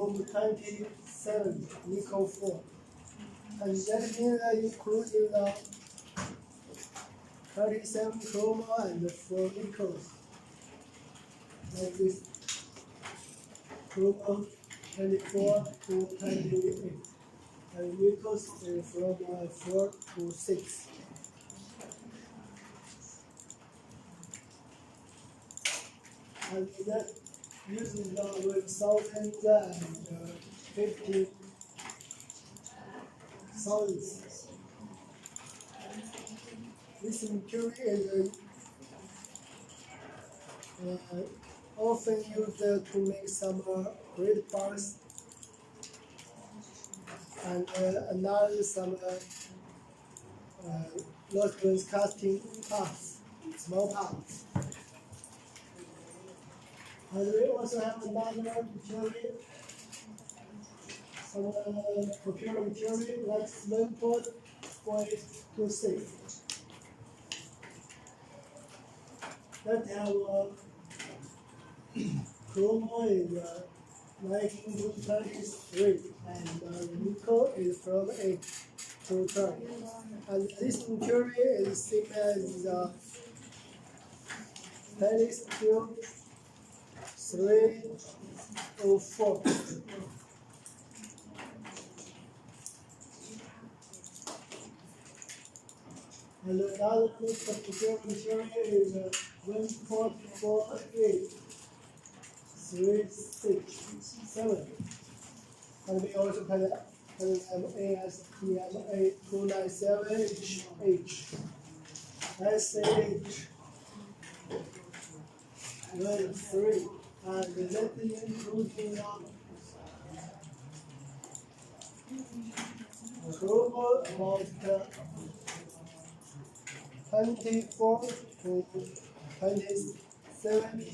from 27 equal 4. And that means that including the 37 chroma and 4 nickels. Like this, chroma 24 to 28. And nickels is from 4 to 6. And that using the 1,050 solids. This material is often used to make some grid bars and another some lost casting parts, small parts. And we also have another material, some popular material like cement to say. That have chroma is 19 to 33 and nickel is from 8 to 12. And this material is same as stainless steel 304. And another particular material is 1.4837. And we also can ASTMA 297H, SAH 3, and that including chroma about 24 to 27,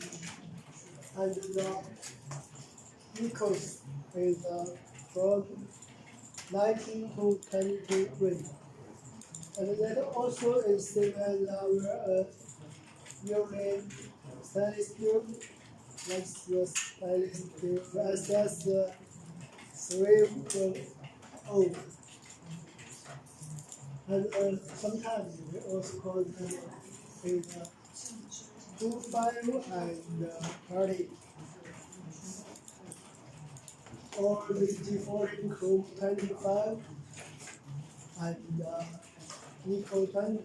and the nickels is from 19 to 23. And that also is same as our urine stainless steel, like the stainless steel SS 3.0. And sometimes we also call them 25 and 30. Or the G14 chrome 25 and nickel 20.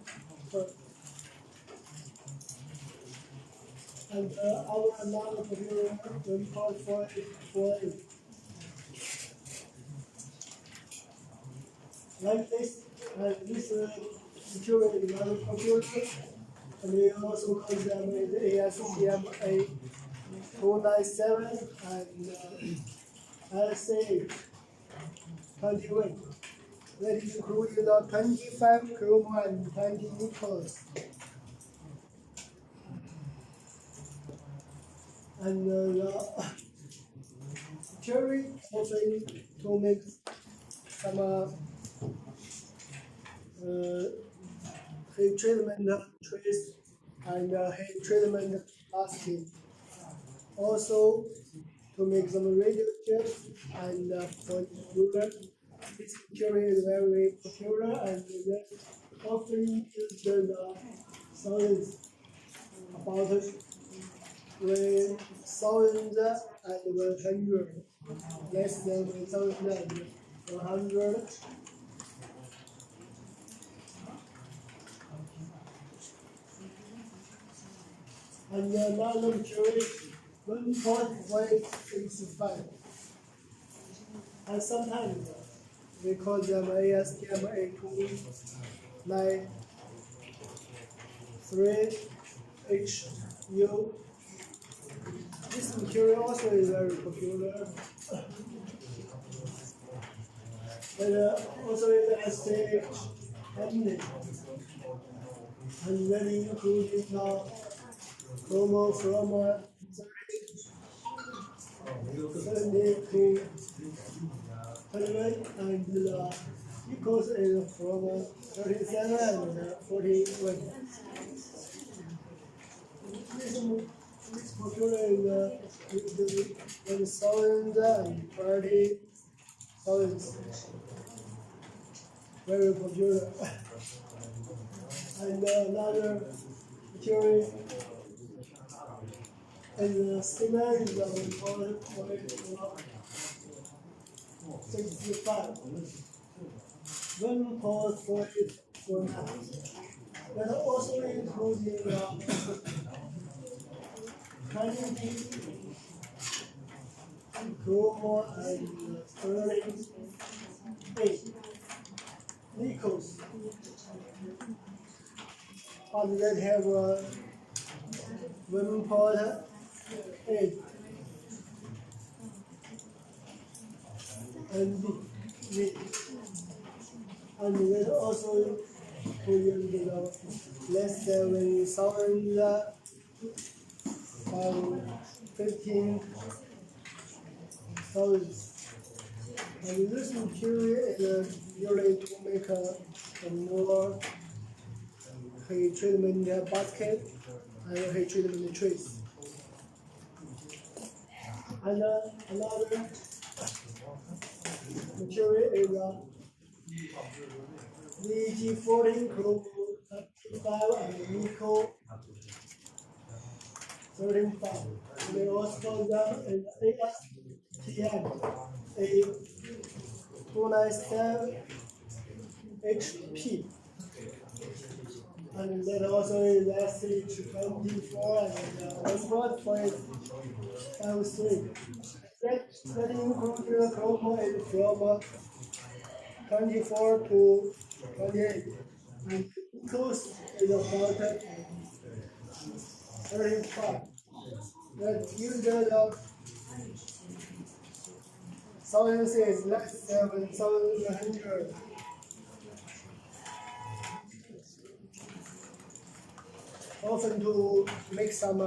And our another popular 1.48. Like this, this material is another computer, and we also call them the ASTMA 297 and SAH 21. That is including the 25 chroma and 20 nickels. And the material also to make some heat treatment trays and heat treatment basket. Also to make some radio chips and for ruler. This material is very popular and often used in solids about 1,000 and 100, less than 1,100. And another material 1.165. And sometimes we call them ASTMA 293HU. This material also is very popular. And also in the SAH ending. And then including chromo from 70 to 100, and the nickels is from 37 and 41. This popular is 1,000 and 20,000. Very popular. And another material is cement is 1.65. 1.4849. That also including cutting, chromo and sterling 8 nickels. But that have 1.8 and and that also including less than 1,000 and 15,000. And this material is usually to make a more heat treatment basket and heat treatment trays. And another material is VG14 chrome 35 and nickel 35. We also call them an ASTM, a 297 HP. And that also is SH24 and 1.53. That includes the chromo is from 24 to 28. And close is about 35. That usually thousand is less than 1,100. Often to make some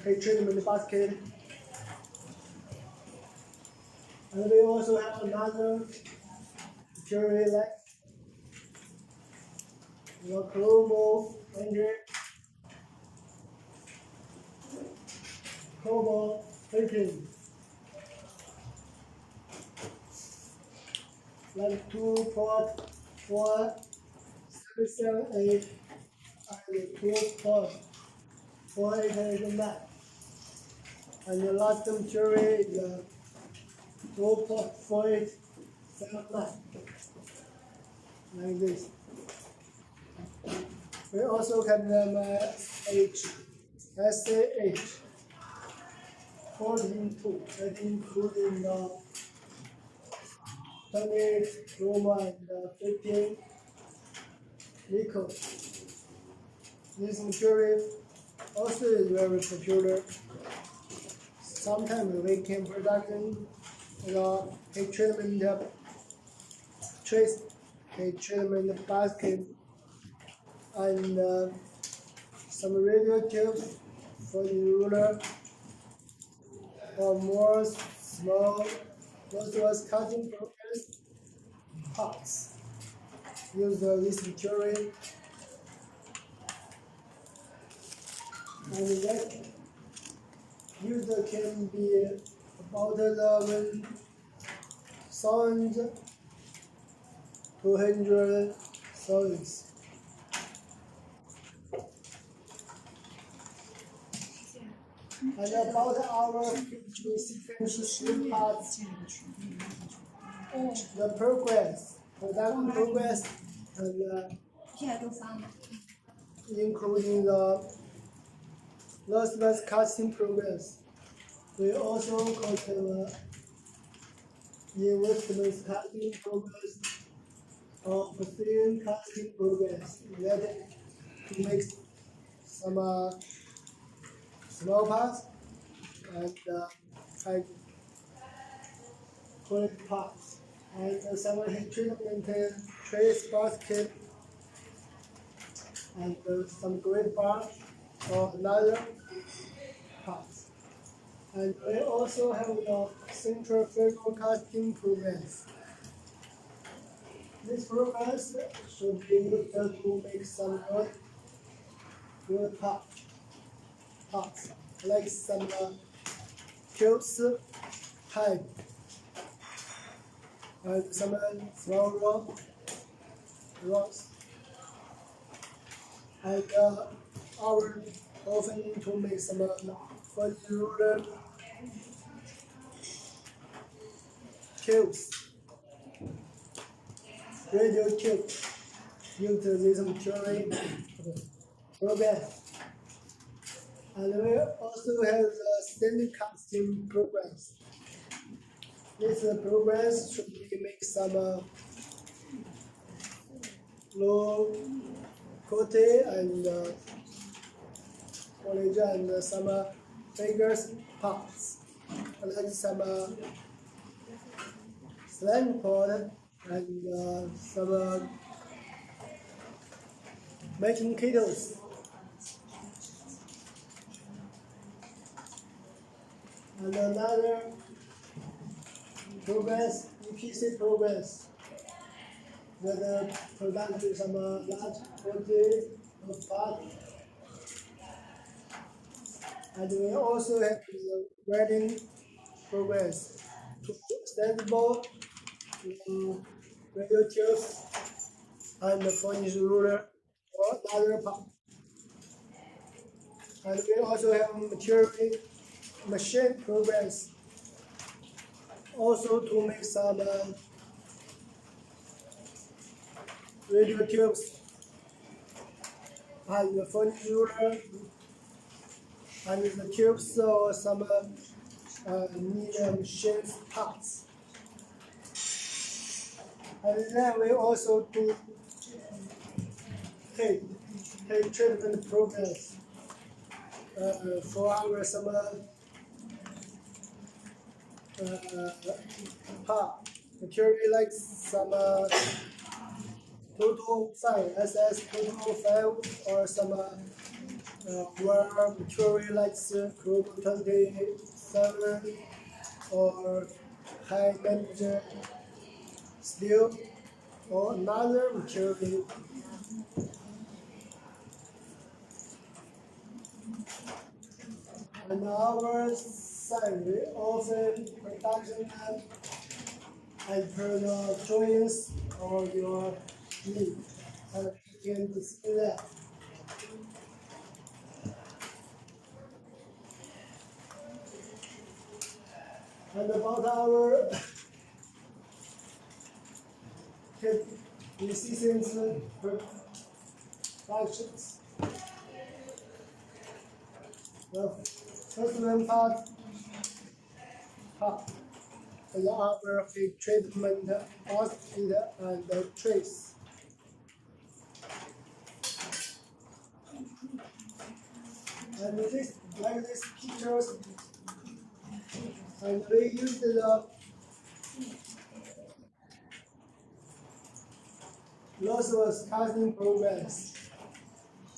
heat treatment basket. And we also have another material like chromo 100, chromo 13, like 2.4778 and 2.4889. And the last material is 2.4879, like this. We also can SAH 14.2, that including 28 chroma and 15 nickel. This material also is very popular. Sometimes we can production heat treatment trays, heat treatment basket, and some radio tubes for the ruler, or more small, most cutting progress parts. Use this material, and that user can be about 1,200,000. And about our future sequential parts, the progress, production progress, and including the lossless casting progress. We also consider investment casting progress or precision casting progress that makes some small parts and high quality parts, and some heat treatment trays basket, and some grid bar or another parts. And we also have the centrifugal casting progress. This progress should be used to make some good parts, like some cubes, pipe, and some small rocks. And our oven to make some fudge roller cubes, radio tube. Use this material program. And we also have the standard casting programs. These programs should be make some low quality and foliage and some bigger parts, like some slant pot and some making kettles. And another progress, EPC progress, that produce some large quantity of part. And we also have the welding progress to extendable radio tubes and the furnace ruler or other part. And we also have material machine programs also to make some radio tubes and the furnace ruler and the tubes or some need machine parts. And then we also do heat treatment programs for our some part material like some total 5 SS total 5 or some were material like chrome 27 or high temperature steel or another material. And our side, we often production and per the choice or your need. And you can display that. And about our resistance productions. The first one part is our heat treatment outfit and the trace. And this like these pictures, and we use the lots of casting programs,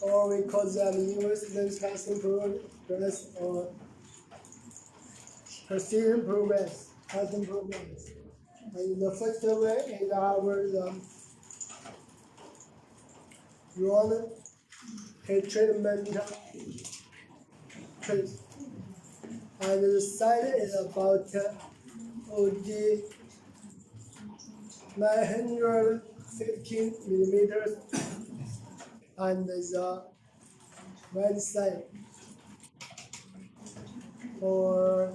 or we call them universal casting programs or precision programs, casting programs. And the first way is our raw heat treatment trace. And the size is about OD 915 millimeters, and the wide side for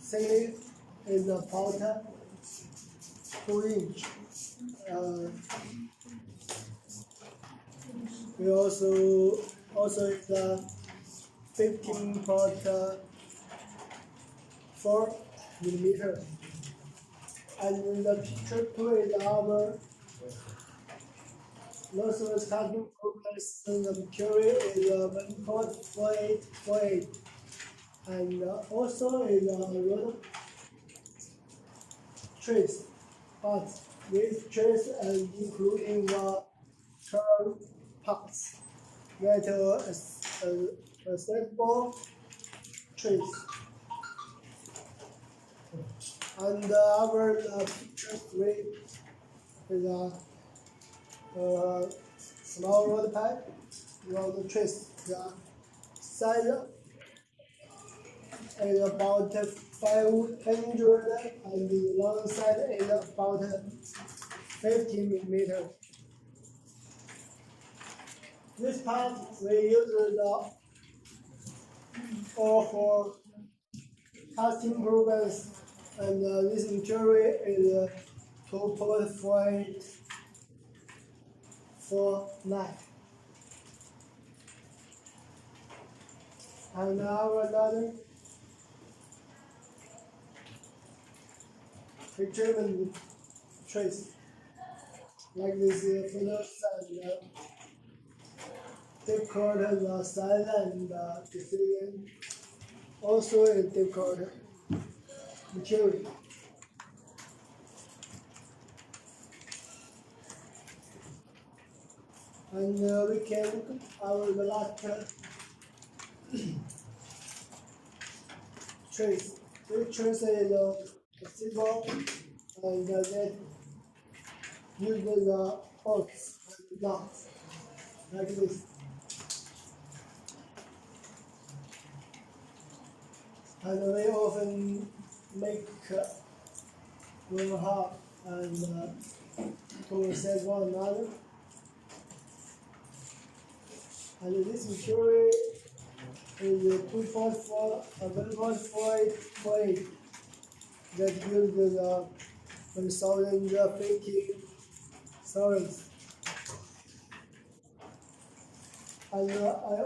sailing is about 2 inch. We also is 15.4 millimeter. And the picture 2 is our lossless casting progress, and the material is 1.4848, and also is road trace, but with trace and including the curved parts that acceptable trace. And our picture 3 is a small road pipe, road trace. The size is about 500 and the long side is about 50 millimeters. This part we use the for casting programs, and this material is 2.48 for knife. And now another treatment trace, like this photos and decorate the side and decision. Also a decorate material. And we can look our last trace. This trace is a symbol and that uses the hooks and knots like this. And we often make one half and to set one another. And this material is 1.48 that uses 1,050 soils. And I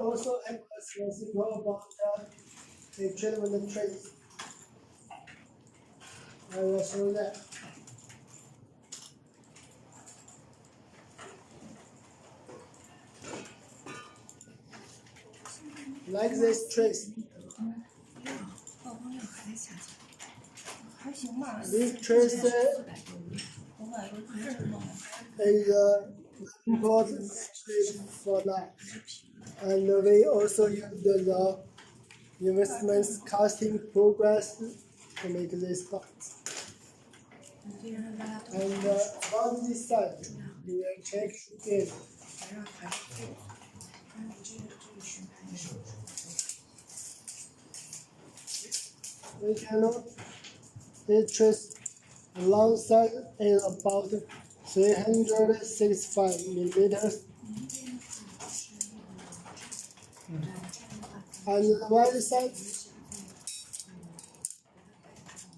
also have a specific about the treatment trace. I will show that. Like this trace. This trace is important trace for that. And we also use the investments casting progress to make these parts. And on this side, you will check again. We can note this trace long side is about 365 millimeters. And the right side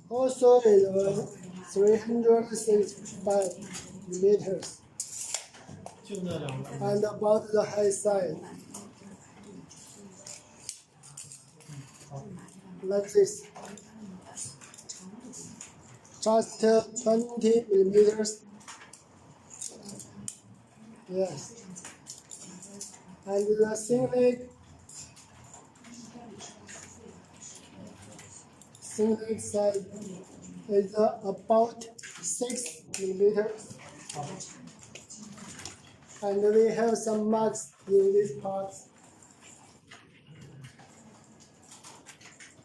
also is 365 millimeters. And about the high side, like this, just 20 millimeters. Yes. And the thin leg side is about 6 millimeters. And we have some marks in these parts,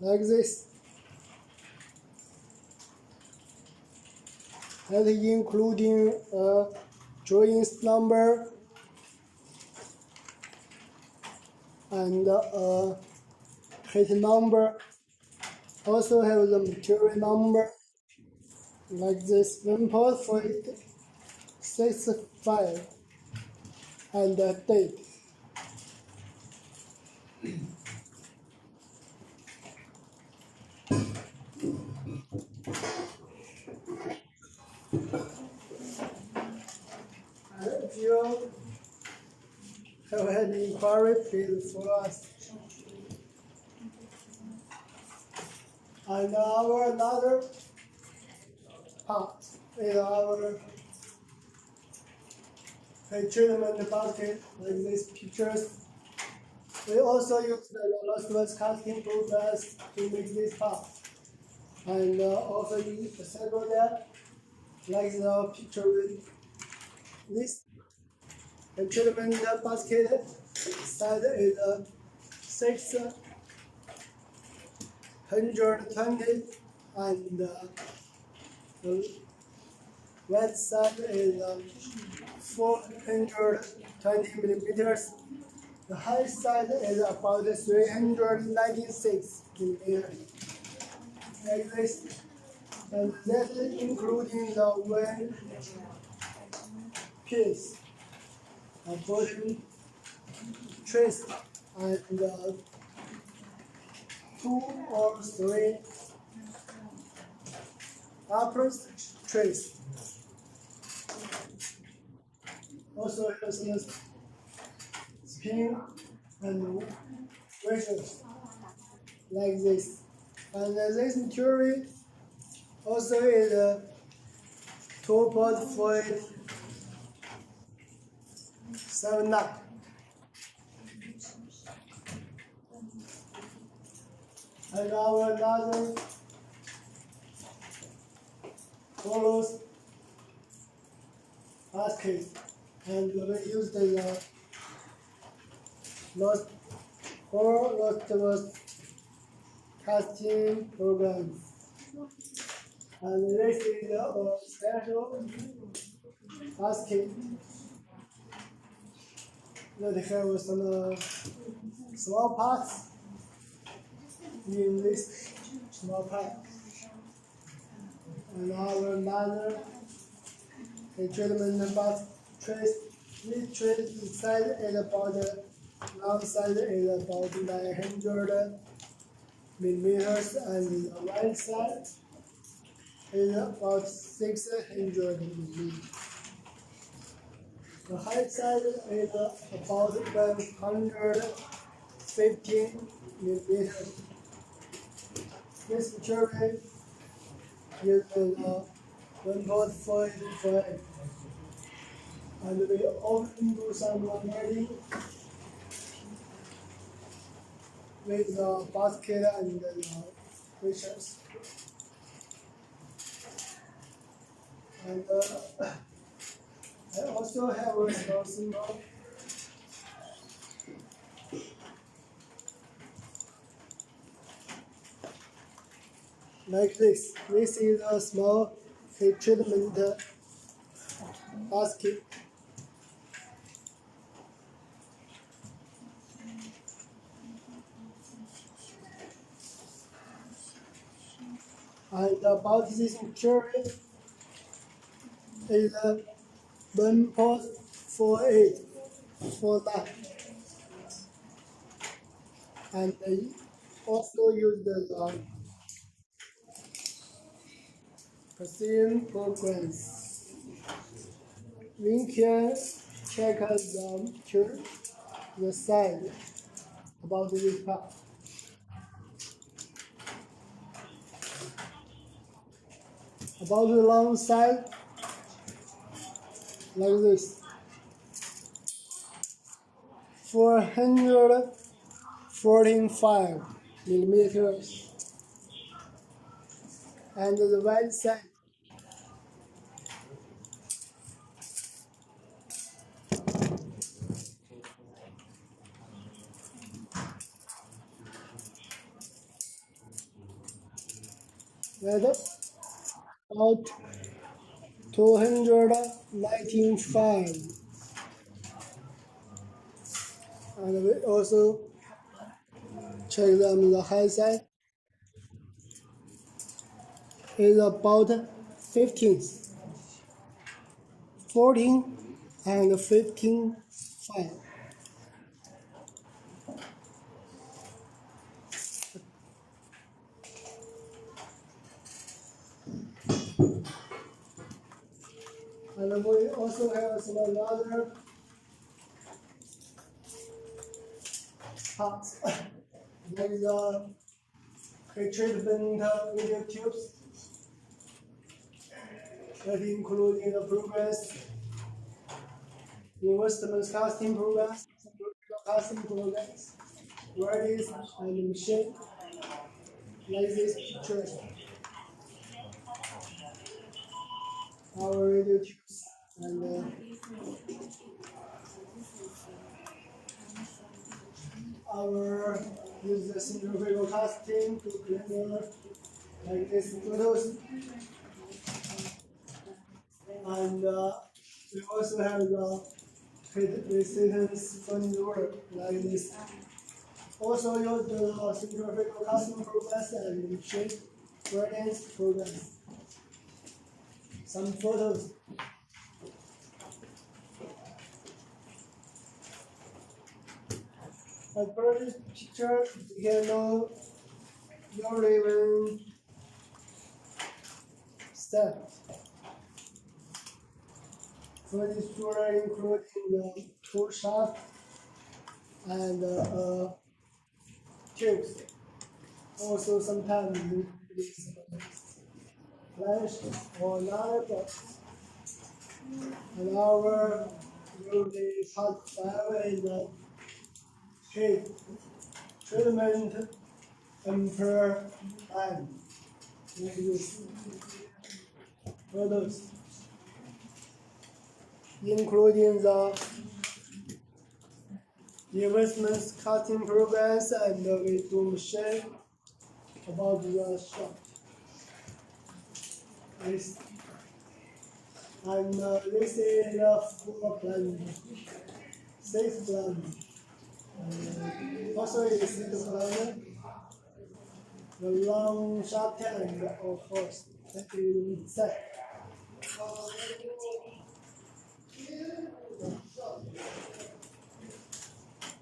like this. And including a drawing number and a height number. Also have the material number, like this 1.65 and the date. If you have any inquiry, please for us. And our another part is our treatment basket, like these pictures. We also use the lossless casting process to make this part. And often assemble that, like the picture with this. The treatment basket size is 620, and the right side is 420 millimeters. The high side is about 396. millimeters, like this, and that is including the one piece, a bottom trace, and two or three upper trace. Also has a spin and wedges like this. And this material also is a 2.47 and our another follows basket, and we use the lost casting program. And this is a special basket that have some small parts in this small part. And our another treatment basket trace. This trace size is about long size is about 900 millimeters, and the wide side is about 600 millimeters. The height side is about 115 millimeters. This material is 1.45, and we often do some welding with the basket and the fishers. And I also have a small symbol like this. This is a small heat treatment basket. And about this material is 1.48 for that. And I also use the precision programs. We can check the side about this part. About the long side, like this, 445 millimeters, and the wide side that about 295, and we also check them the high side is about 15, 14 and 15, 5. And we also have some other parts like the treatment video tubes that include the progress, investment casting programs, centrifugal casting programs, varieties and machine like this picture. Our radio tubes and our use the centrifugal casting to clean like this photos. And we also have the heat resistance furnace work like this. Also use the centrifugal casting process and shape gradient process. Some photos. As per this picture, you can know your ribbon step. For this tool including the tool shaft and tubes. Also sometimes we use flash or another box. And our usually part 5 is the heat treatment and per time. Like this. Photos, including the investment cutting progress and we do share about the shop. This, and this is the floor plan, 6 plan. Also is 6 plan, the long shaft and of course that is set.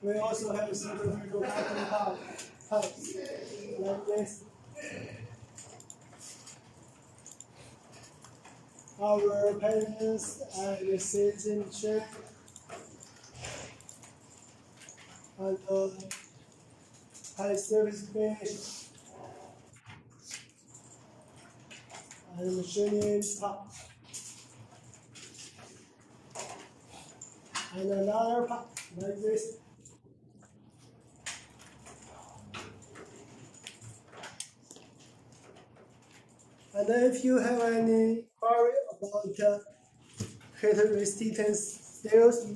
We also have centrifugal casting parts like this. Our patents and citizenship and high service finish and machining part and another part like this. And if you have any query about heat resistance steels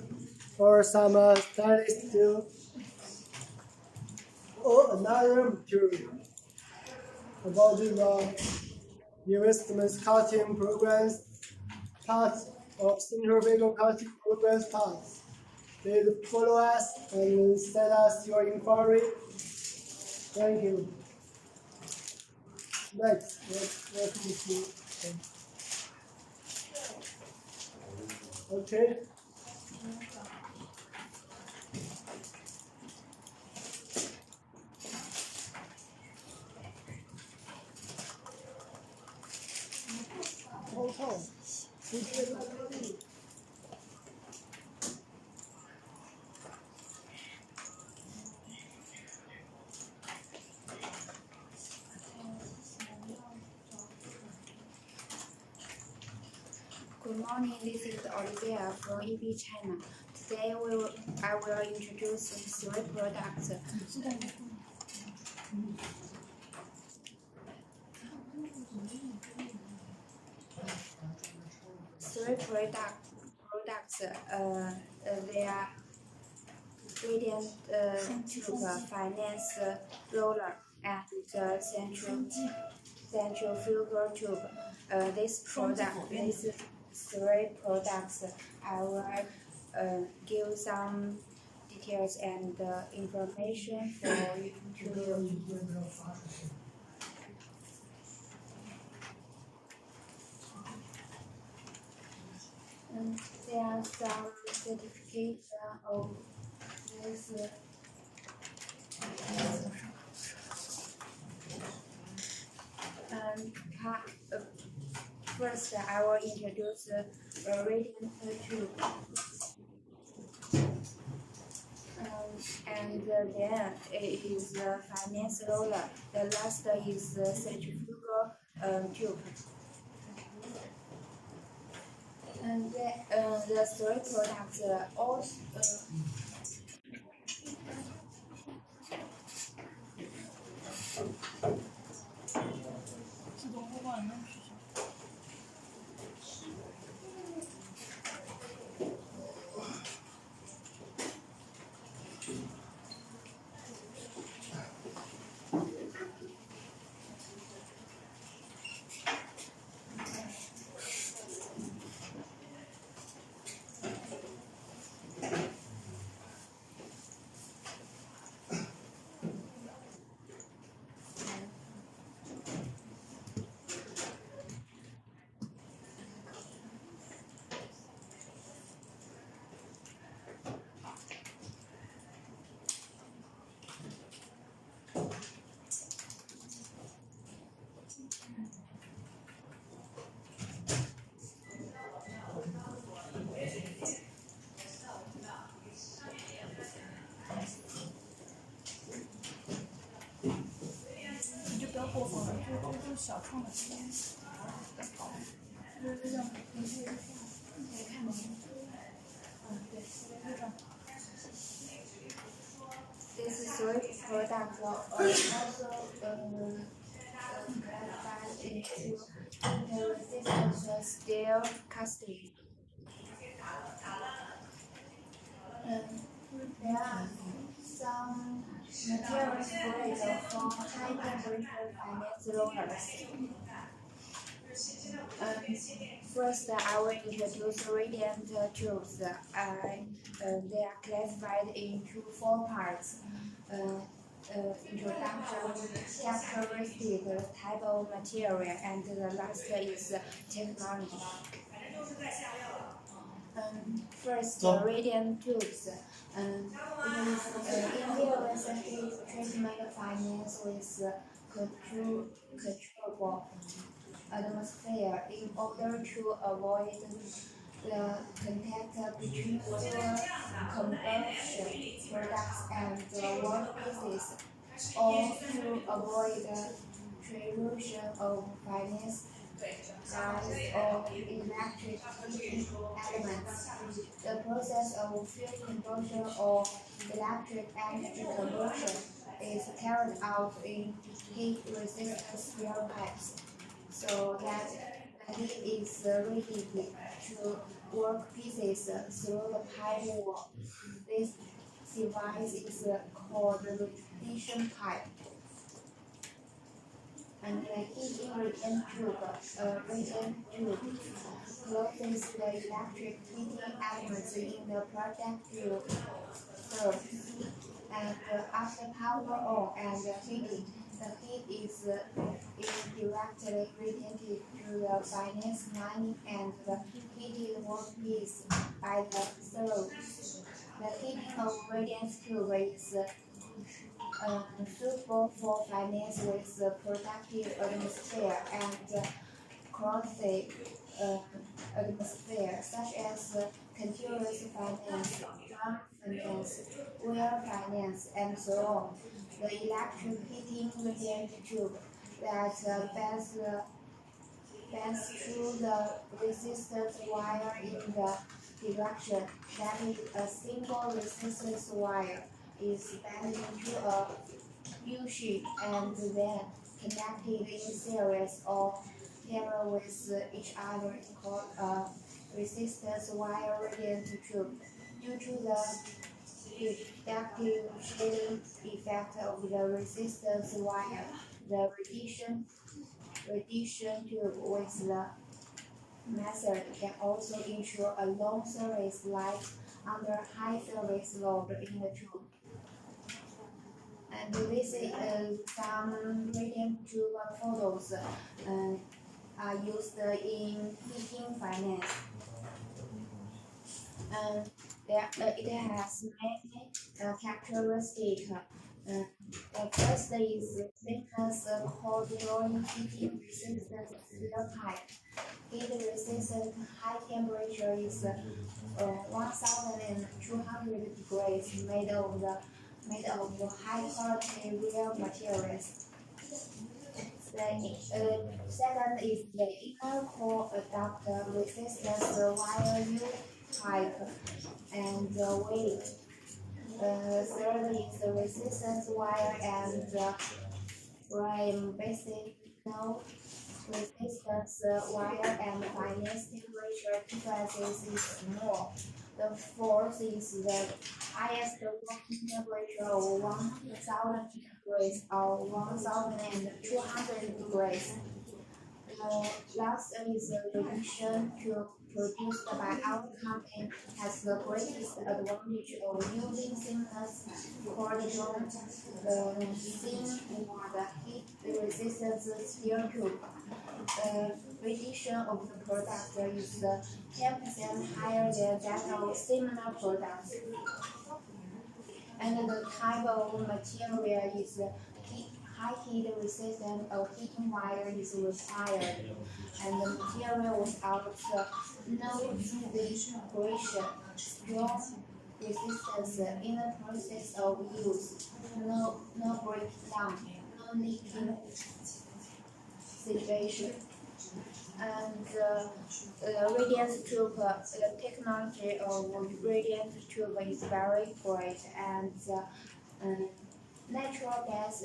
or some stainless steel or another material about the investment cutting programs parts or centrifugal casting programs parts, please follow us and send us your inquiry. Thank you. Next, let me see. Okay. Good morning, this is Olivia from EB China. Today I will introduce 3 products. 3 products. They are gradient tube, finance roller, and centrifugal tube. These 3 products, I will give some details and information for you to. There are some certification of this. First, I will introduce radiant tube, and then it is the finance roller. The last is the centrifugal tube. And the 3 products all. 小创的实验。This three products are also classified into resistant steel casting. There are some materials grade for high temperature finance rollers. First, I will introduce radiant tubes. They are classified into four parts. Introduction, characteristic, type of material, and the last is technology. First, radiant tubes. It is invariant heat treatment finance with controllable atmosphere in order to avoid the contact between fuel combustion products and workpieces, or to avoid corrosion of finance gas or electric heating elements. The process of fuel combustion or electric energy conversion is carried out in heat-resistant steel pipes, so that the heat is radiated to workpieces through the pipe wall. This device is called the radiation pipe. And the heating radiant tube, closes the electric heating elements in the protective curve. And after power on and heating, the heat is indirectly radiated to the finance lining and the heated workpiece by the servos. The heating of radiant tube is suitable for finance with productive atmosphere and corrosive atmosphere, such as continuous finance, drum finance, wire finance, and so on. The electric heating radiant tube that bends through the resistance wire in the direction that is a single resistance wire is bent into a U-shape and then connected in series or parallel with each other is called a resistance wire radiant tube. Due to the reductive shading effect of the resistance wire, the radiation tube with the method can also ensure a long service life under high service load in the tube. And this is some radiant tube photos are used in heating finance. It has many characteristics. The first is thickness corduroy heating resistant steel pipe. Heat resistant high temperature is 1,200 degrees, made of high quality real materials. Second is the inner core adapter resistance wire U-type and weight. Third is the resistance wire and frame basic no resistance wire and finance temperature differences is small. The fourth is the highest working temperature of 1,000 degrees or 1,200 degrees. Last is the radiation tube produced by our company has the greatest advantage of using thickness corduroy thin walled heat resistant steel tube. The radiation of the product is 10% higher than that of similar products. And the type of material is high heat resistant or heating wire is required. And the material without no vibration, strong resistance in the process of use, no breakdown, no leaking. situation. And radiant tube, the technology of radiant tube is very great, and natural gas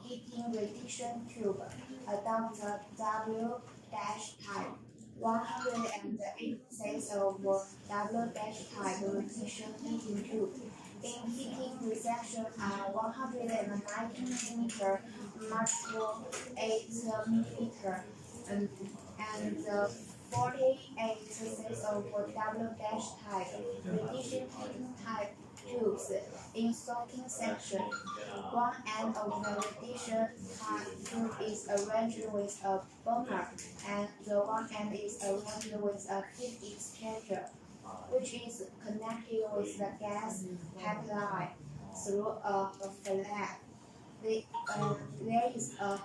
heating radiation tube adopt W-type 186 of W-type radiation heating tube. In heating resection are 190 millimeter, multiple 8 millimeter, and 48 sets of W-type radiation heating type tubes in sorting section. One end of the radiation type tube is arranged with a burner, and the one end is arranged with a heat exchanger, which is connected with the gas pipeline through a flap. There is a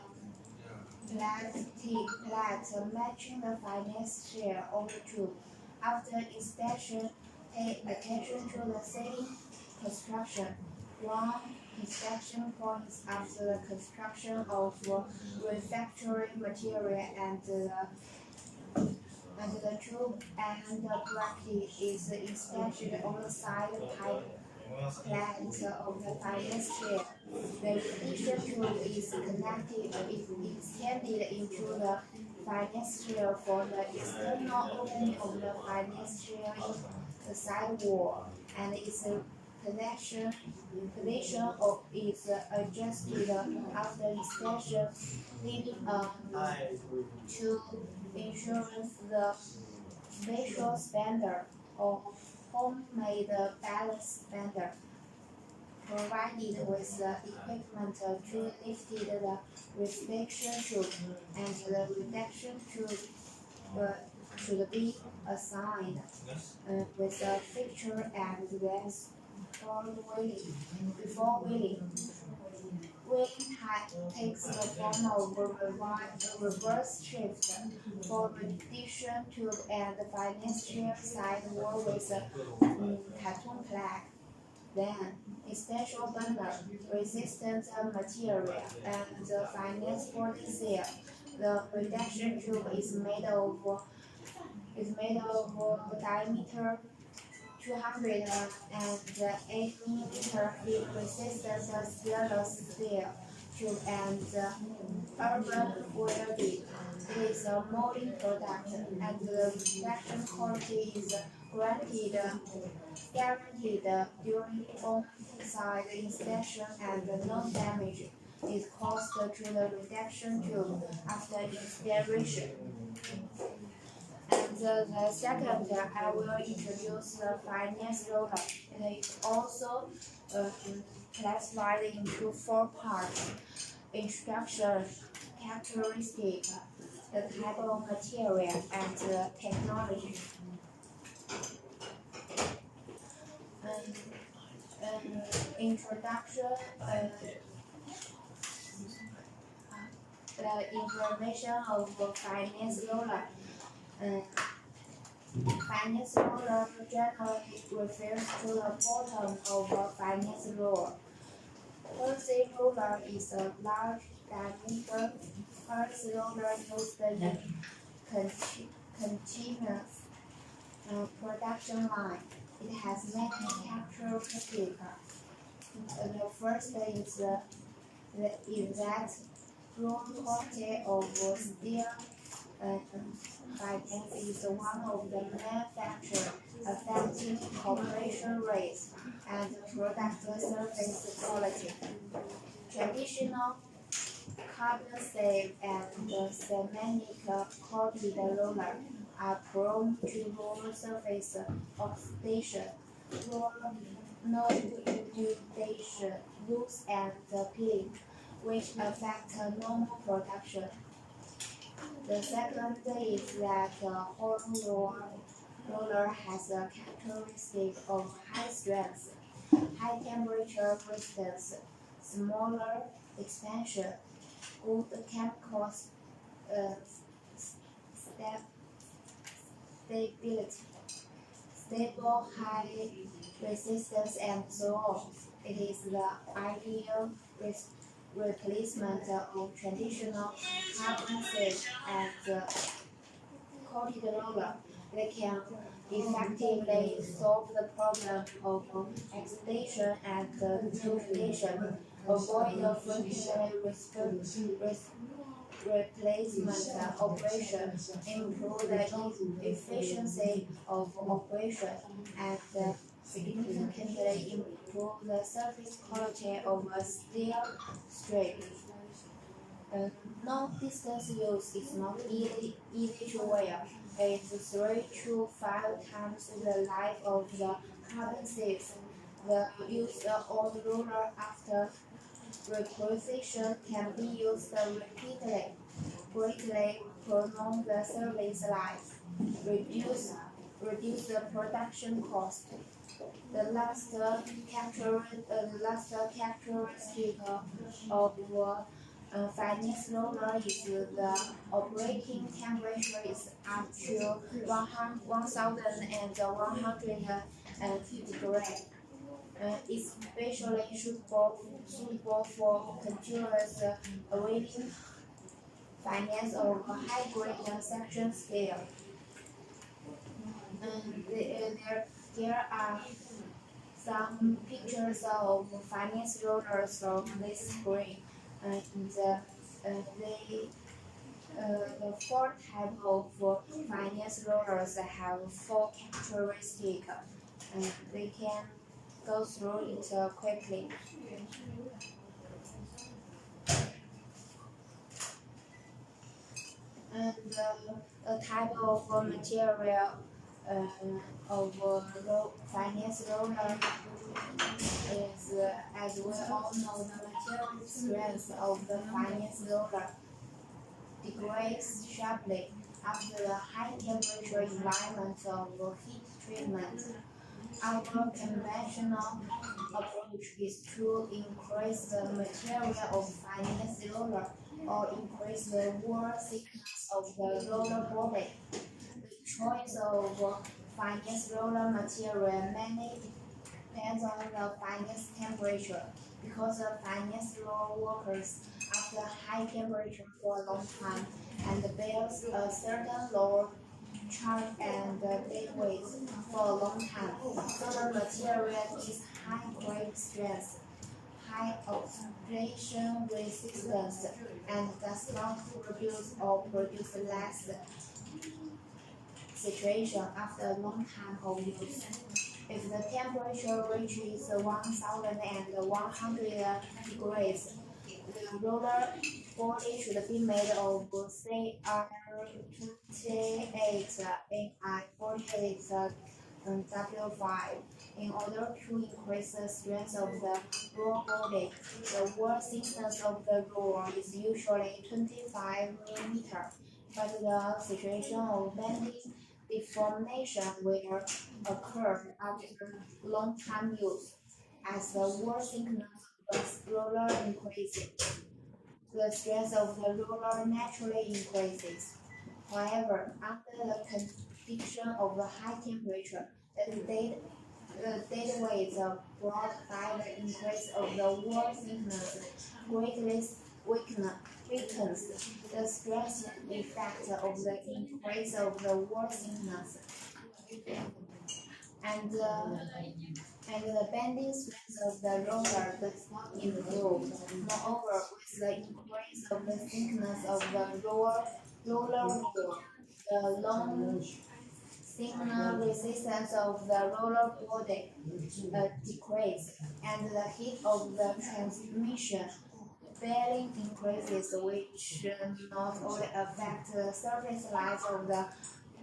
plastic plate matching the finest share of the tube. After inspection, pay attention to the sealing construction. One inspection point after the construction of refractory material and the tube and the bracket is inspected on the side pipe plate of the finest share. The radiation tube is extended into the finest share for the external opening of the finest share in the side wall, and its position is adjusted after inspection, leading to ensure the visual standard or homemade balance standard, provided with the equipment to lift the restriction tube, and the reduction tube should be assigned with a fixture and lens before wheeling. Wheeling takes the form of a reverse shift for radiation tube and the finest share side wall with a cartoon plaque. Then, a special burner, resistant material, and the finest body seal. The reduction tube is made of diameter 208 millimeter heat resistant stainless steel tube and urban welded. It is a molding product, and the reflection quality is guaranteed during on-site inspection, and no damage is caused to the reduction tube after installation. And the second, I will introduce the finance roller. It is also classified into 4 parts: instruction, characteristic, the type of material, and technology. Introduction, the information of finance roller. Finance roller generally refers to the bottom of a finance roller. Earthy roller is a large diameter earth roller used in continuous production line. It has many characteristics. The first is that raw quality of steel finance is one of the main factors affecting cooperation rates and product surface quality. Traditional carbon steel and ceramic coated roller are prone to roller surface oxidation, nodulation, loose and peeling, which affect normal production. The second is that hollow roller has a characteristic of high strength, high temperature resistance, smaller expansion, good chemical stability, stable high resistance, and so on. It is the ideal replacement of traditional carbon sieve as coated roller. They can effectively solve the problem of oxidation and degradation, avoid the frequently replacement operation, improve the efficiency of operation, and significantly improve the surface quality of a steel strip. Long-distance use is not easy to wear. It's 3 to 5 times the life of the carbon sieves. The use of roller after requisition can be used repeatedly, greatly prolong the service life, reduce the production cost. The last characteristic of finance roller is the operating temperature is up to 1150 degrees. Especially suitable for continuous weaving finance of high-grade section scale. There are some pictures of finance rollers on this screen. The four types of finance rollers have four characteristics. They can go through it quickly. And the type of material of finance roller is, as we all know, the material strength of the finance roller degrades sharply after the high temperature environment of heat treatment. Our conventional approach is to increase the material of finance roller or increase the wall thickness of the roller body. The choice of finance roller material mainly depends on the finance temperature, because the finance roller works after high temperature for a long time and bears a certain load charge and dead weight for a long time. So the material is high grade strength, high oxidation resistance, and does not produce or produce less situation after a long time of use. If the temperature reaches 1100 degrees, the roller body should be made of CR28Ni48 W5 in order to increase the strength of the roller body. The wall thickness of the roller is usually 25 mm, but the situation of bending deformation will occur after long time use. As the wall thickness of the roller increases, the strength of the roller naturally increases. However, under the condition of the high temperature, the dead weight brought by the increase of the wall thickness greatly weakens the stress effect of the increase of the wall thickness, and the bending strength of the roller does not improve. Moreover, with the increase of the thickness of the roller the long signal resistance of the roller body decreases, and the heat of the transmission bearing increases, which not only affect the surface life of the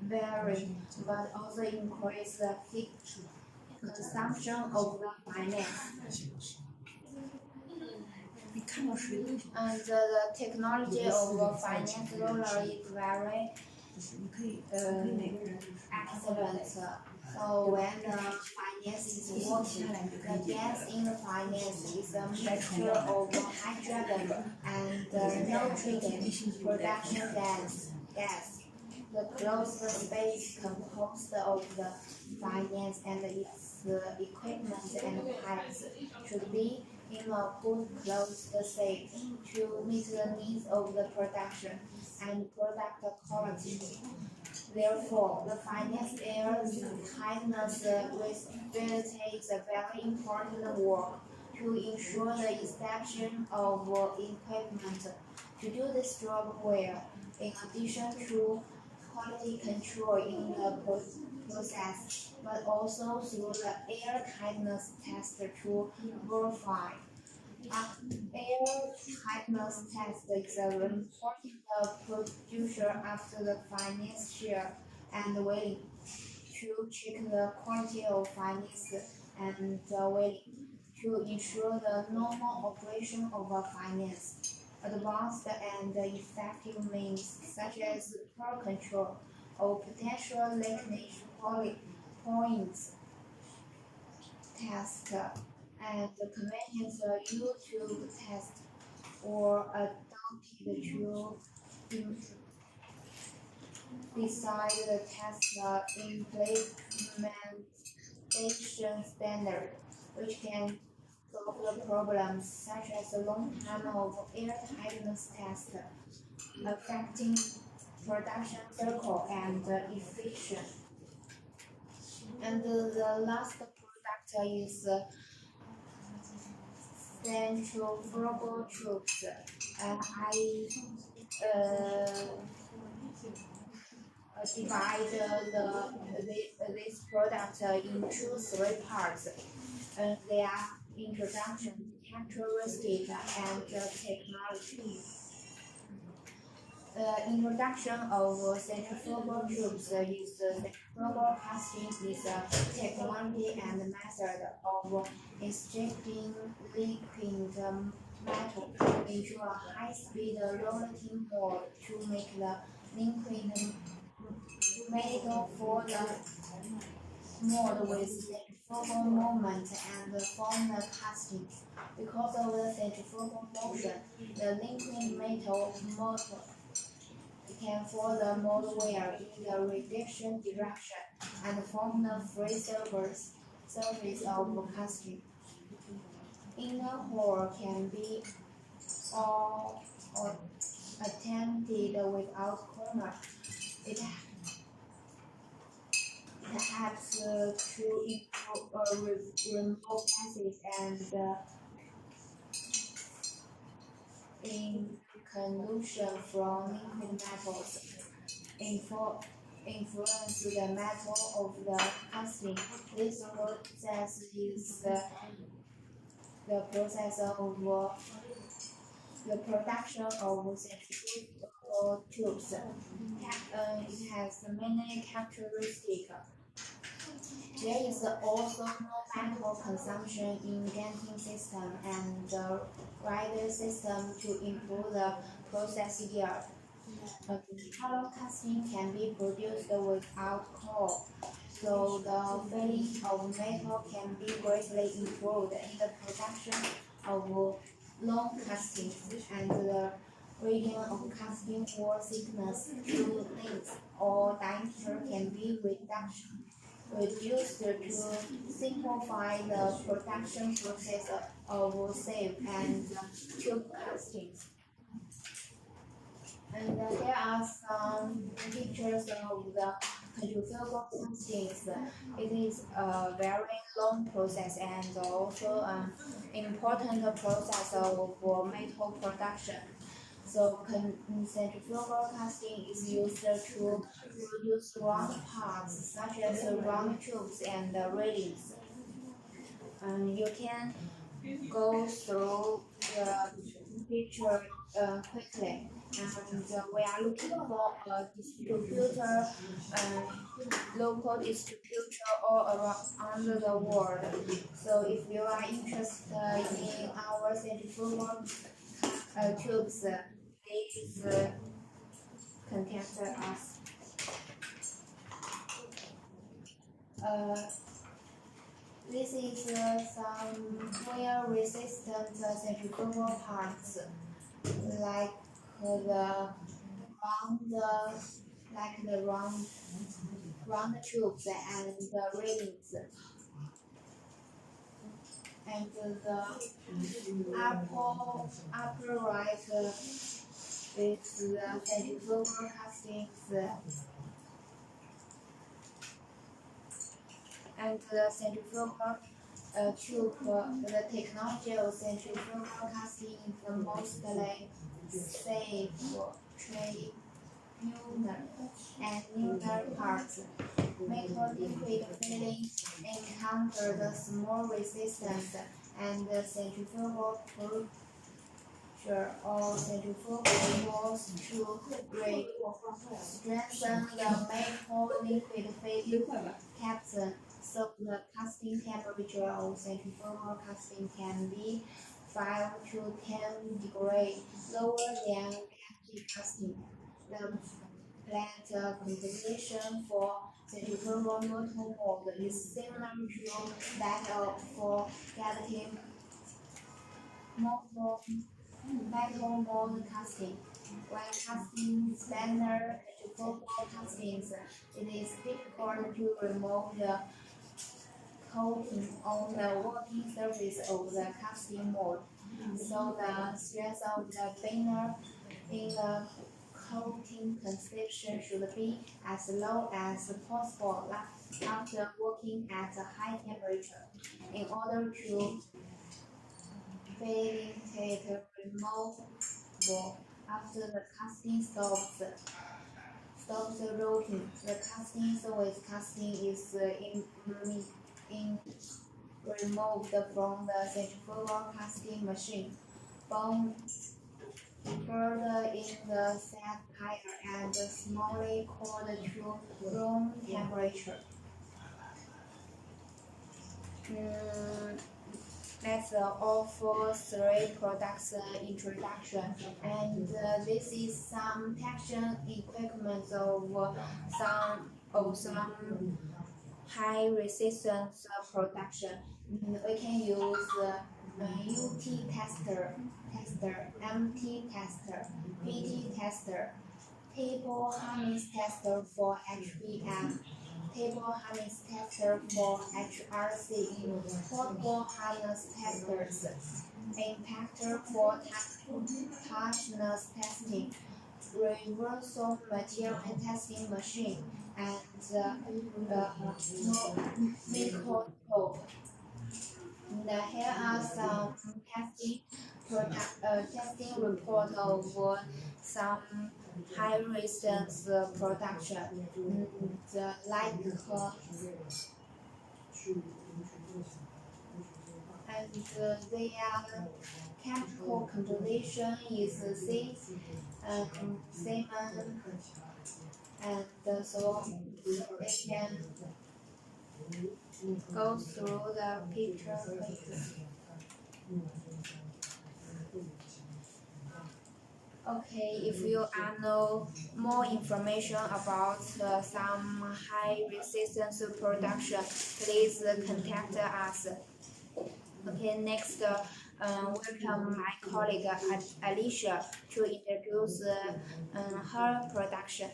bearing, but also increase the heat consumption of the finance. And the technology of finance roller is very excellent. So when the finance is working, the gas in the finance is a mixture of hydrogen and nitrogen production gas. The closed space composed of the finance and its equipment and pipes should be in a closed safe to meet the needs of the production and product quality. Therefore, the finance air tightness responsibility is a very important work to ensure the inspection of equipment. To do this job well, in addition to quality control in the process, but also through the air tightness test to verify. Air tightness test is a reporting the producer after the finance share and waiting to check the quality of finance and waiting to ensure the normal operation of a finance. Advanced and effective means such as power control or potential leakage points test and convenience YouTube test or adopted to decide the test implementation standard, which can solve the problems such as a long time of air tightness test affecting production cycle and efficient. And the last product is centrifugal tubes. I divide this product into three parts. They are introduction, characteristic, and technology. The introduction of centrifugal tubes is centrifugal casting is a technology and method of extracting liquid metal into a high-speed rolling mold to make the liquid metal for the mold with centrifugal movement and form the casting. Because of the centrifugal motion, the liquid metal mold can follow the mold wear in the reduction direction and form the free surface of casting. Inner hole can be or attempted without corner. It helps to remove gases and inclusion from liquid metals. Influence the metal of the casting. This process is the process of the production of centrifugal tubes. It has many characteristics. There is also no metal consumption in ganting system and rider system to improve the process yield. Color casting can be produced without coal, so the filling of metal can be greatly improved in the production of long castings, and the region of casting or thickness to length or diameter can be reduced to simplify the production process of safe and tube castings. And there are some pictures of the centrifugal castings. It is a very long process and also an important process of metal production. So centrifugal casting is used to produce round parts such as round tubes and railings. And you can go through the picture quickly. And we are looking for a distributor, local distributor all around the world. So if you are interested in our centrifugal tubes, please contact us. This is some wear-resistant centrifugal parts, like the round tubes and the railings. And the upper right is the centrifugal castings and the centrifugal tube. The technology of centrifugal casting is the mostly safe tribunal and neutral parts. Metal liquid filling encounter the small resistance and the centrifugal pressure or centrifugal force to strengthen the metal liquid filling capsule. So the casting temperature of centrifugal casting can be 5 to 10 degrees lower than captive casting. The plant composition for centrifugal motor mold is similar to that for galvanizing metal mold casting. When casting standard centrifugal castings, it is difficult to remove the coating on the working surface of the casting mold. So the stress of the binder in the coating construction should be as low as possible after working at a high temperature in order to facilitate removal after the casting stops rotating. The casting surface casting is removed from the centrifugal casting machine. Bone further in the set higher and slowly cooled to room temperature. That's all for 3 products introduction, and this is some texture equipment of some high resistance production. We can use UT tester, MT tester, PT tester, table harness tester for HBM, table harness tester for HRC, portable harness testers, impactor for touchness testing, reversal material testing machine, and microscope. Here are some testing report of some high resistance production. Their chemical composition is same and so they can go through the picture later. Okay, if you know more information about some high resistance production, please contact us. Okay, next, welcome my colleague Alicia to introduce her production.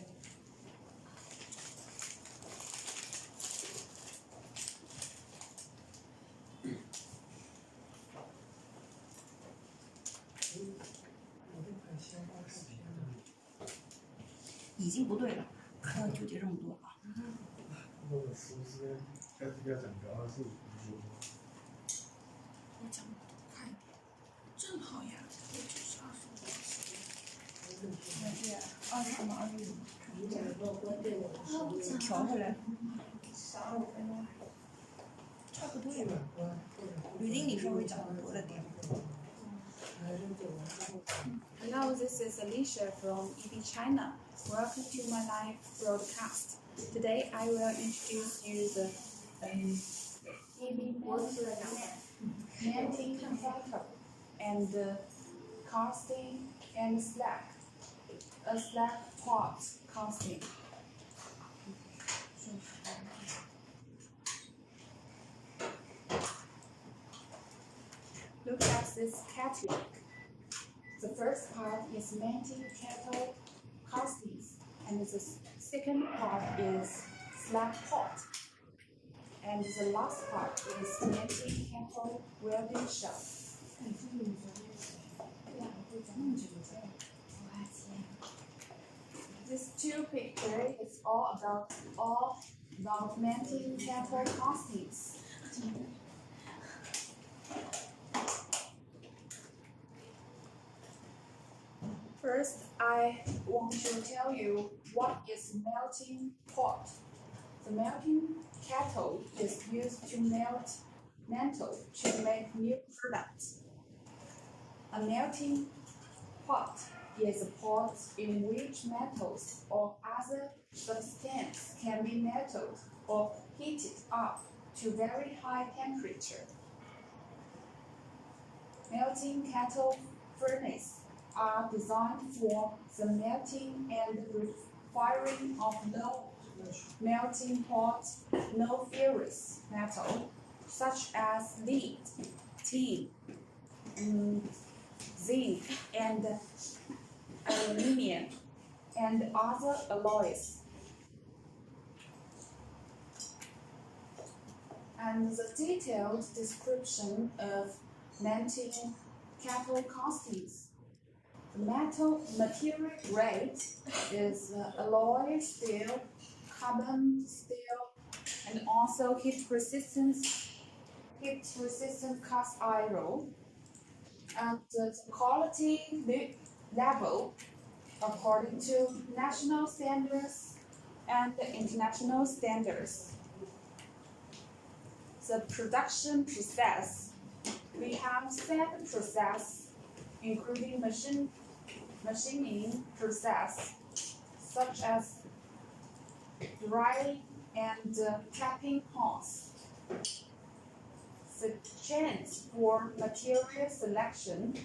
已经不对了，不要纠结这么多啊。我讲快，正好呀，我就是25。那是20吗？25。调回来。少了5分钟。差不多呀。吕经理稍微讲的多了点。Hello, this is Alicia from EB China. Welcome to my live broadcast. Today I will introduce you the melting converter and casting and a slab pot casting. Look at this catalog. The first part is melting kettle castings, and the second part is slab pot. And the last part is melting cathode welding shell. This two picture is all about melting cathode castings. First, I want to tell you what is melting pot. The melting cathode is used to melt metal to make new products. A melting pot is a pot in which metals or other substances can be melted or heated up to very high temperature. Melting cathode furnaces are designed for the melting and refining of low melting pot, no ferrous metal, such as lead, tin, zinc, and aluminium, and other alloys. And the detailed description of melting cathode castings. The material grade is alloy steel, carbon steel, and also heat resistant cast iron. And the quality level according to national standards and international standards. The production process. We have 7 processes, including machining process, such as drying and capping parts. The chance for material selection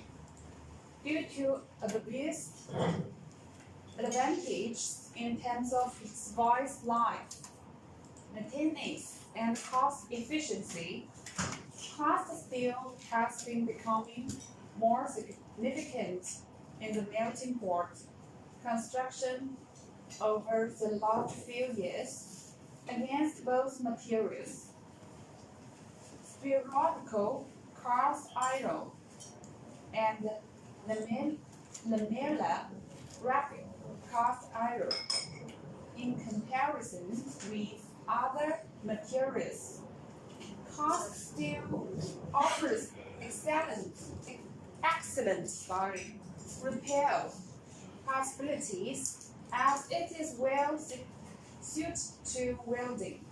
due to obvious advantages in terms of device life, maintenance, and cost efficiency. Cast steel has been becoming more significant in the melting pot construction over the last few years against both materials. Spherical cast iron and lamellar rapid cast iron, in comparison with other materials, cast steel offers excellent repair possibilities as it is well suited to welding.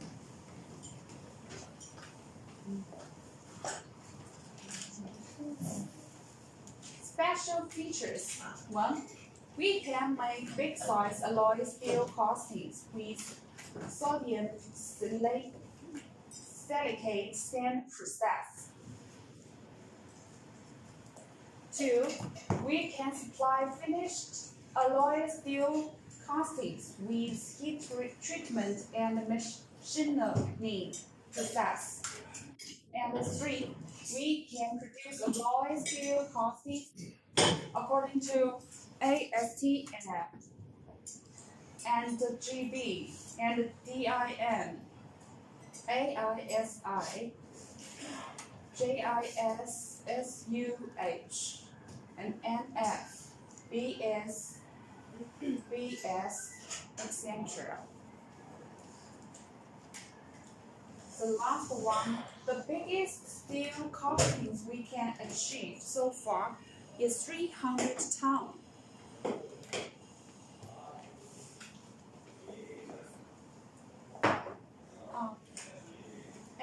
Special features. 1. We can make big size alloy steel castings with sodium silicate sand process. 2. We can supply finished alloy steel castings with heat treatment and machining process. And 3. We can produce alloy steel castings according to ASTM and GB and DIN, AISI, JISSUH, and NF, BS, etc. The last one, the biggest steel castings we can achieve so far is 300 tons.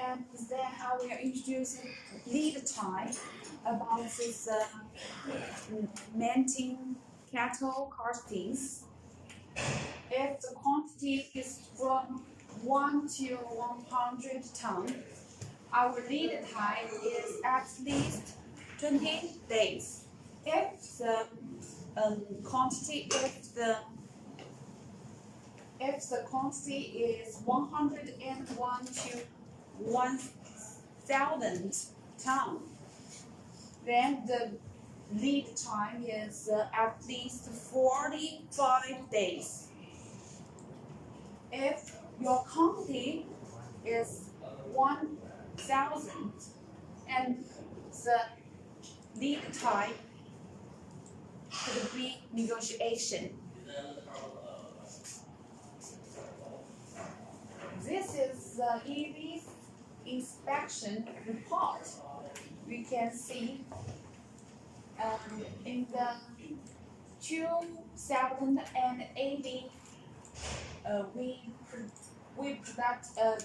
And then I will introduce lead time about this melting cathode castings. If the quantity is from 1 to 100 tons, our lead time is at least 20 days. If the quantity is 101 to 1,000 tons, then the lead time is at least 45 days. If your quantity is 1,000, and the lead time could be negotiation. This is the EV inspection report. We can see in the 2080 we product a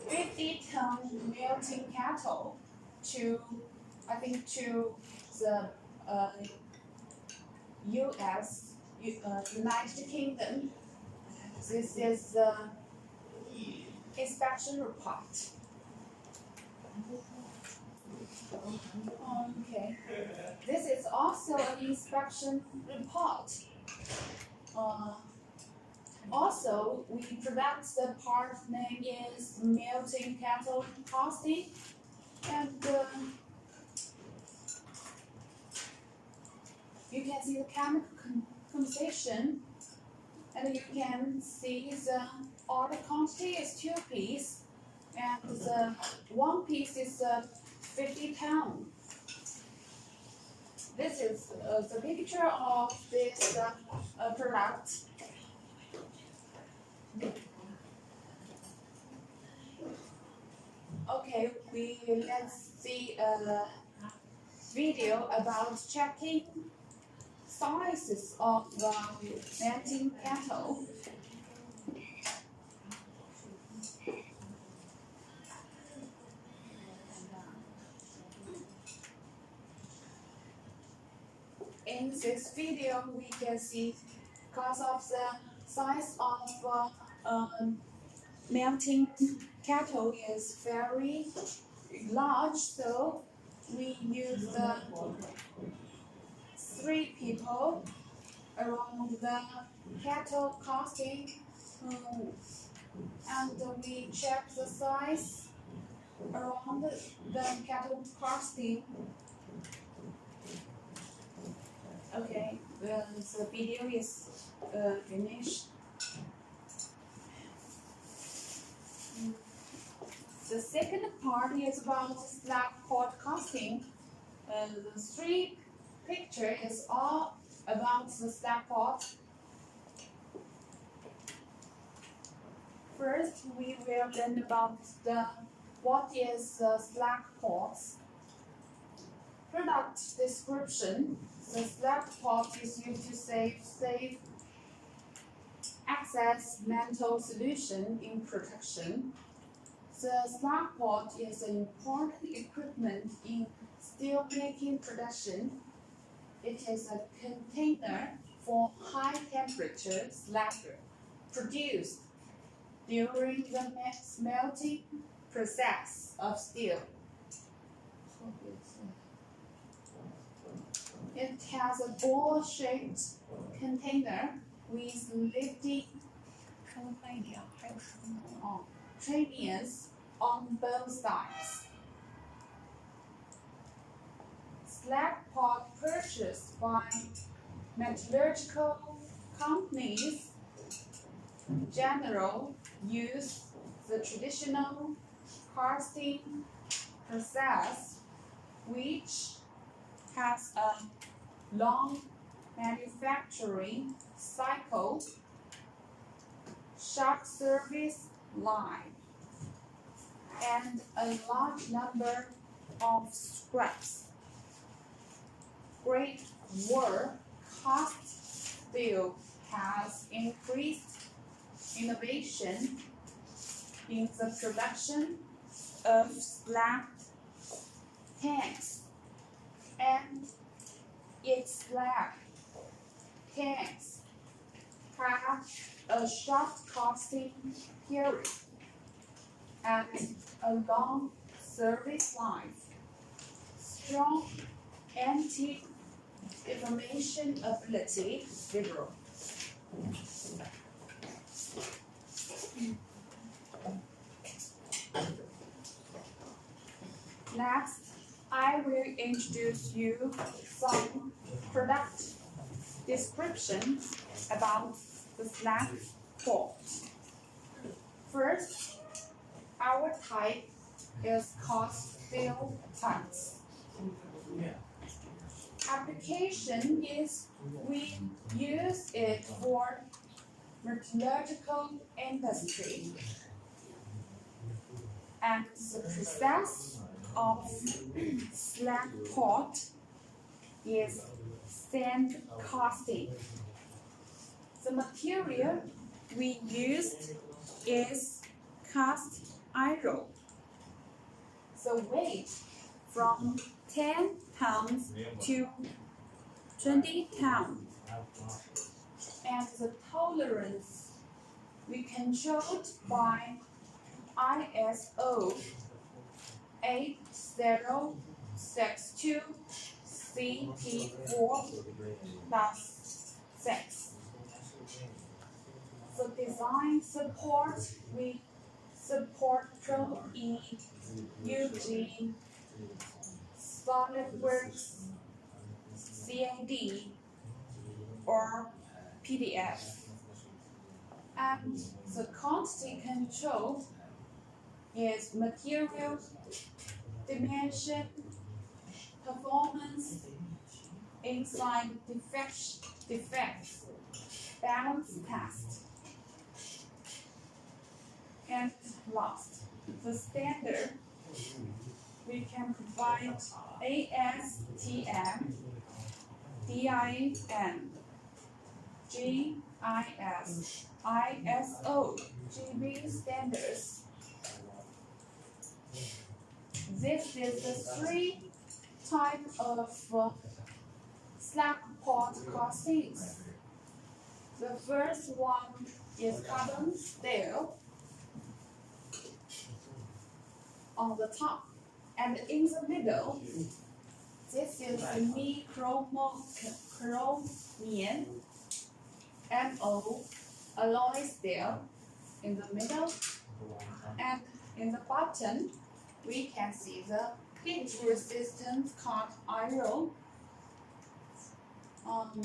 50-ton melting kettle to the US, United Kingdom. This is the inspection report. Okay. This is also an inspection report. Also, we product the part name is melting kettle casting, and you can see the chemical composition, and you can see the order quantity is 2 pieces, and the 1 piece is 50 pounds. This is the picture of this product. Okay, let's see a video about checking sizes of the melting kettle. In this video, we can see because of the size of melting kettle is very large, so we use 3 people around the kettle casting, and we check the size around the kettle casting. Okay, the video is finished. The second part is about slab pot casting. The 3 picture is all about the slab pot. First, we will learn about what is the slab pot. Product description. The slab pot is used to save excess metal solution in production. The slab pot is an important equipment in steel making production. It is a container for high temperature slab produced during the smelting process of steel. It has a ball-shaped container with lifting tramians on both sides. Slab pot purchased by metallurgical companies generally use the traditional casting process, which has a long manufacturing cycle, short service line, and a large number of scraps. Great War cast steel has increased innovation in the production of slab tanks, and its slab tanks have a short casting period and a long service life, strong anti-deformation ability, liberal. Next, I will introduce you some product descriptions about the slab pot. First, our type is cast steel tanks. Application is we use it for metallurgical industry, and the process of slag pot is sand casting. The material we used is cast iron. The weight from 10 pounds to 20 pounds, and the tolerance we controlled by ISO 8062 CT4+6. The design support we support Pro E, UG, SolidWorks, CAD, or PDF. And the quantity control is material, dimension, performance, inside defects, balance test. And last, the standard. We can provide ASTM, DIN, GIS, ISO, GB standards. This is the 3 types of slag pot castings. The first one is carbon steel on the top, and in the middle, this is the chromium MO alloy steel in the middle, and in the bottom, we can see the heat-resistant cast iron,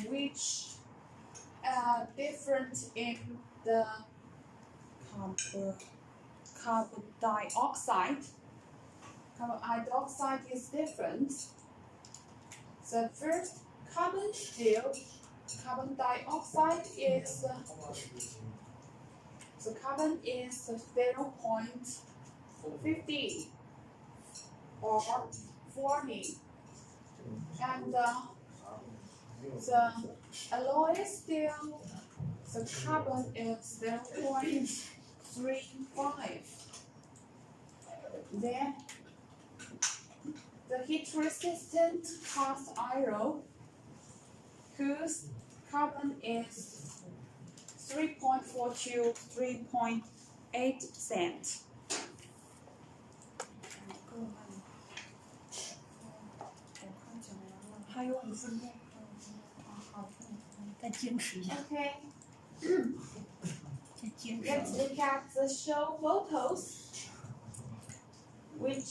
which different in the carbon dioxide. Carbon dioxide is different. The first carbon steel, carbon dioxide is the carbon is 0.50 or 40, and the alloy steel, the carbon is 0.35. Then the heat-resistant cast iron, whose carbon is 3.4 to 3.8 cent. Okay. Let's look at the show photos, which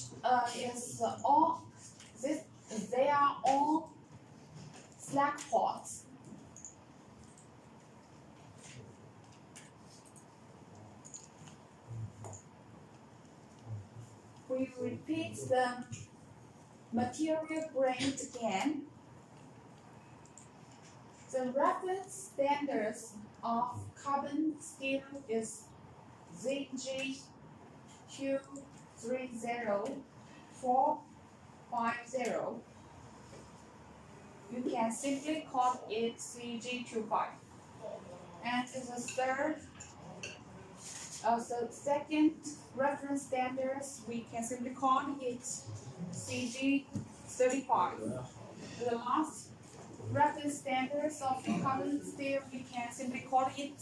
is all this. They are all slag pots. We repeat the material grade again. The reference standards of carbon steel is ZG230450. You can simply call it CG25. And the second reference standards, we can simply call it CG35. The last reference standards of carbon steel, we can simply call it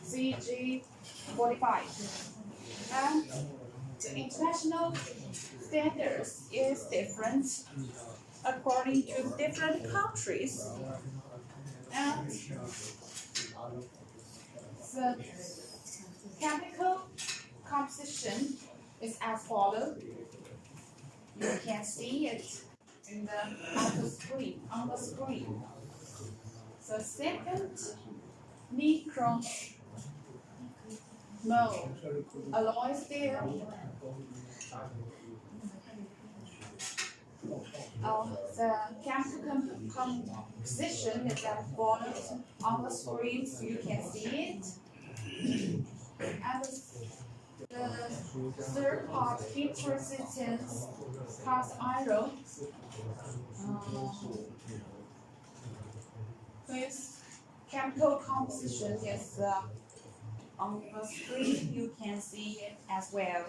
CG45. And the international standards is different according to different countries. And the chemical composition is as follows. You can see it on the screen. No. Alloy steel. The chemical composition is at bottom on the screen, so you can see it. And the third part, heat resistance cast iron. This chemical composition is on the screen. You can see it as well.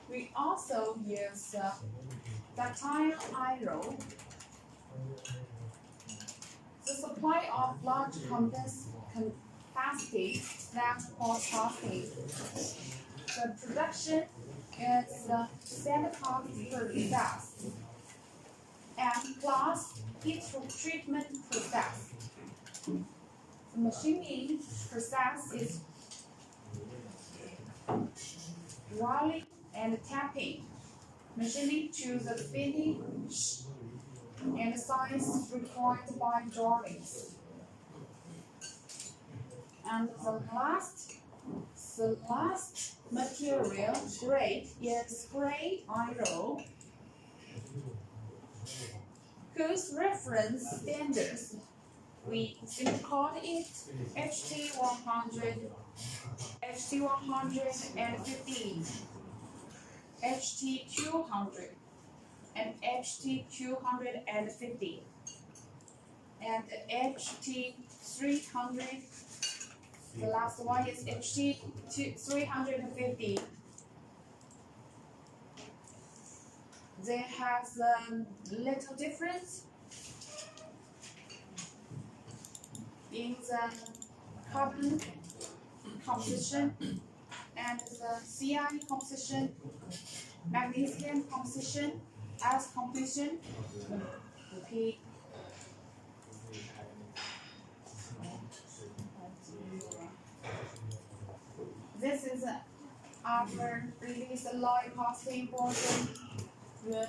We also use ductile iron. The supply of large capacity transport casting. The production is semi-cast process and plus heat treatment process. The machining process is rolling and tapping, machining to the finish and size required by drawings. And the last material grade is gray iron, whose reference standards we simply call it HT100, HT115, HT200, and HT250, and HT300. The last one is HT350. They have a little difference in the carbon composition and the CI composition, magnesium composition, as composition. Okay. This is our release live casting version. The